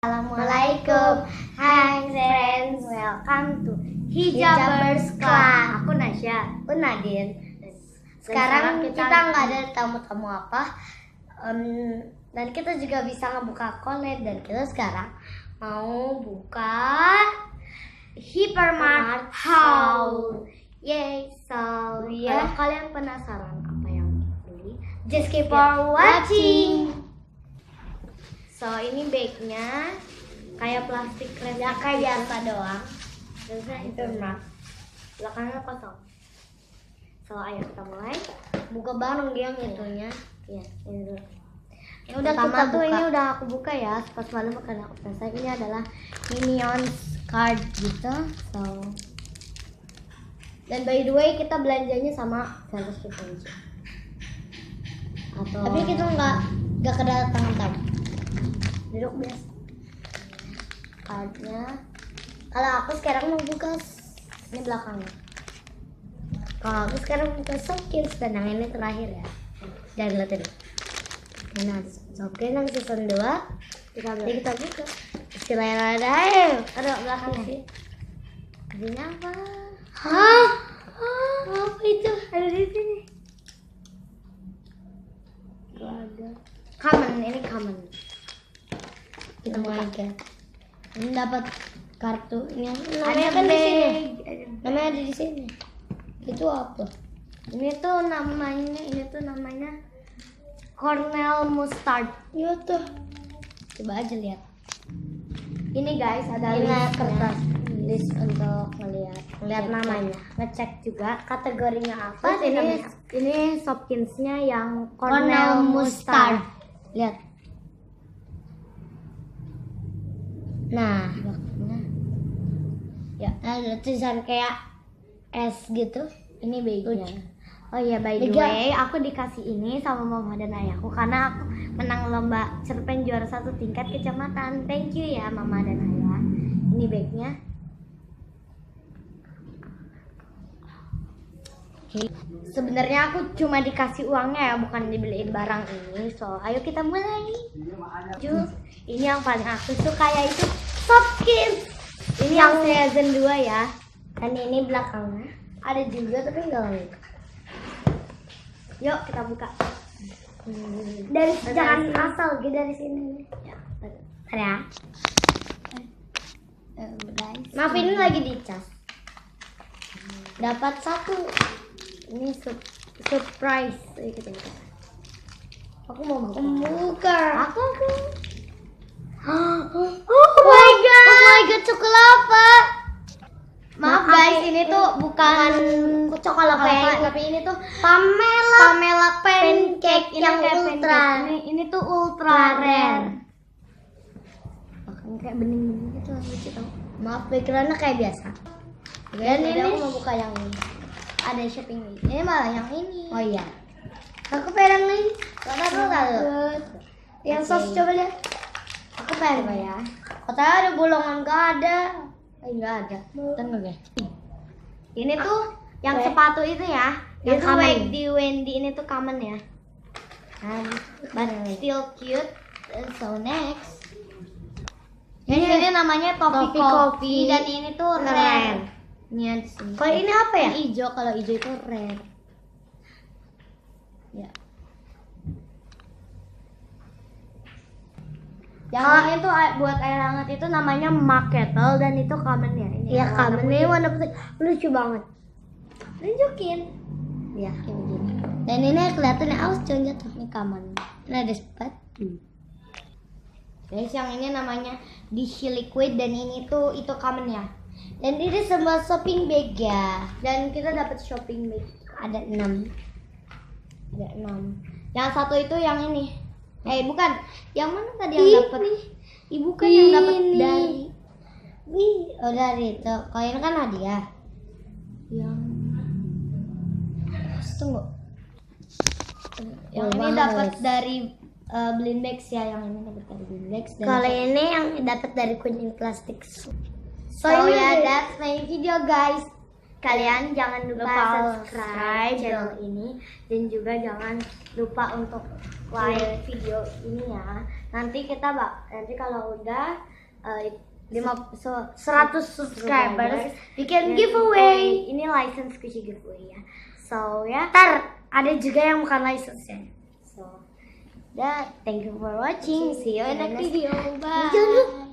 Assalamualaikum. Hi friends, welcome to Hijabers class. Aku Nasya, aku Nadine. Sekarang kita nggak ada tamu-tamu apa, dan kita juga bisa ngebuka connect. Dan kita sekarang mau buka hypermart haul. Yay! So ya, kalau kalian penasaran apa yang beli, just keep on watching. So ini bagnya kayak plastik wrap ya, kayak biasa doang. Terusnya hypermart, belakangnya kosong. So ayo kita mulai buka bareng yang itunya. Ya, ini dulu. Yang udah kita tuh buka. Ini udah aku buka ya. Pas malam karena aku rasa ini adalah Minions card gitu. So dan by the way kita belanjanya sama Sales Frequency. Atau tapi kita nggak kedatangan tamu. Duduk biasa. Cardnya. Kalau aku sekarang mau buka ini belakangnya. Kalau aku sekarang buka Softkids dan yang ini terakhir ya. Jangan lihat ini. Ini ada Softkids yang season 2. Kita buka. Bismillahirrahmanirrahim. Ada belakangnya sih. Ini apa? Hah? Apa itu? Ada di sini. Gak ada. Common, ini common. Kita mulai ke. Ini dapat kartunya. Namanya kan di sini. Namanya ada di sini. Itu apa? Ini tuh namanya Cornell Mustard. Iya tuh. Coba aja lihat. Ini guys ada kertas list untuk melihat namanya, ngecek juga kategorinya apa. Ini Softkids-nya yang Cornell Mustard. Lihat. Nah, ya ada tulisan kayak S gitu. Ini bagnya. Oh iya, by the way, aku dikasih ini sama mama dan ayahku karena aku menang lomba cerpen juara 1 tingkat kecamatan. Thank you ya mama dan ayah. Ini bagnya. Sebenarnya aku cuma dikasih uangnya ya, bukan dibeliin barang ini. So ayo kita mulai. Ini yang paling aku suka yaitu Softkids. Ini yang season 2 ya. Dan ini belakangnya ada juga tapi enggak lengkap. Yuk kita buka. Dari jangan asal gitu dari sini. Ya, ada. Maaf ini lagi dicas. Dapat 1. Ini surprise. Aku mau buka. Aku. Oh my god, coklat. Maaf guys, ini tuh bukan coklat tapi ini tuh pamer pancake yang ultra. Ini tuh ultra rare. Bahkan kayak bening-bening gitu lucu tau. Maaf, pikirannya kayak biasa. Dan ini aku mau buka yang ini. Ada shopping ini malah yang ini. Oh iya. Aku pengen nih. Kalau yang sos coba lihat. Aku pengen ya. Katanya ada bolongan, nggak ada. Nggak ada. Tunggu deh. Ini tuh yang sepatu itu ya. Yang Wendy ini tuh common ya. But still cute. So next. Ini namanya Toffee Coffee dan ini tuh rare. Ini kalau ini apa ya? Hijau. Kalau hijau itu rare. Ya. Yang ini tuh buat air hangat itu namanya Maaf dan itu common ya. Ini ya common. Ini warna putih. Lucu banget. Tunjukin. Ya kayak begini. Dan ini kelihatan ya, awas jangan jatuh. Ini common. Ini ada sepatu. Guys, yang ini namanya dish liquid dan ini tuh itu common ya. Dan ini semua shopping bag ya. Dan kita dapat shopping bag ada 6. Ada 6. Yang satu itu yang ini. Bukan. Yang mana tadi yang dapat? Ibu kan yang dapat dari. Oh dari itu. Kalau ini kan hadiah. Yang tunggu. Yang ini dapat dari Blind Bags ya. Yang ini dapat dari Blind Bags. Kalau ini yang dapat dari kuning plastik. So ya, that's my video guys. Kalian jangan lupa subscribe channel ini dan juga jangan lupa untuk like video ini ya. Nanti kalau udah 100 subscribers, we can giveaway. Ini license Squishy giveaway ya. So ya, ada juga yang bukan license ya. So, thank you for watching. See you in next video. Bye.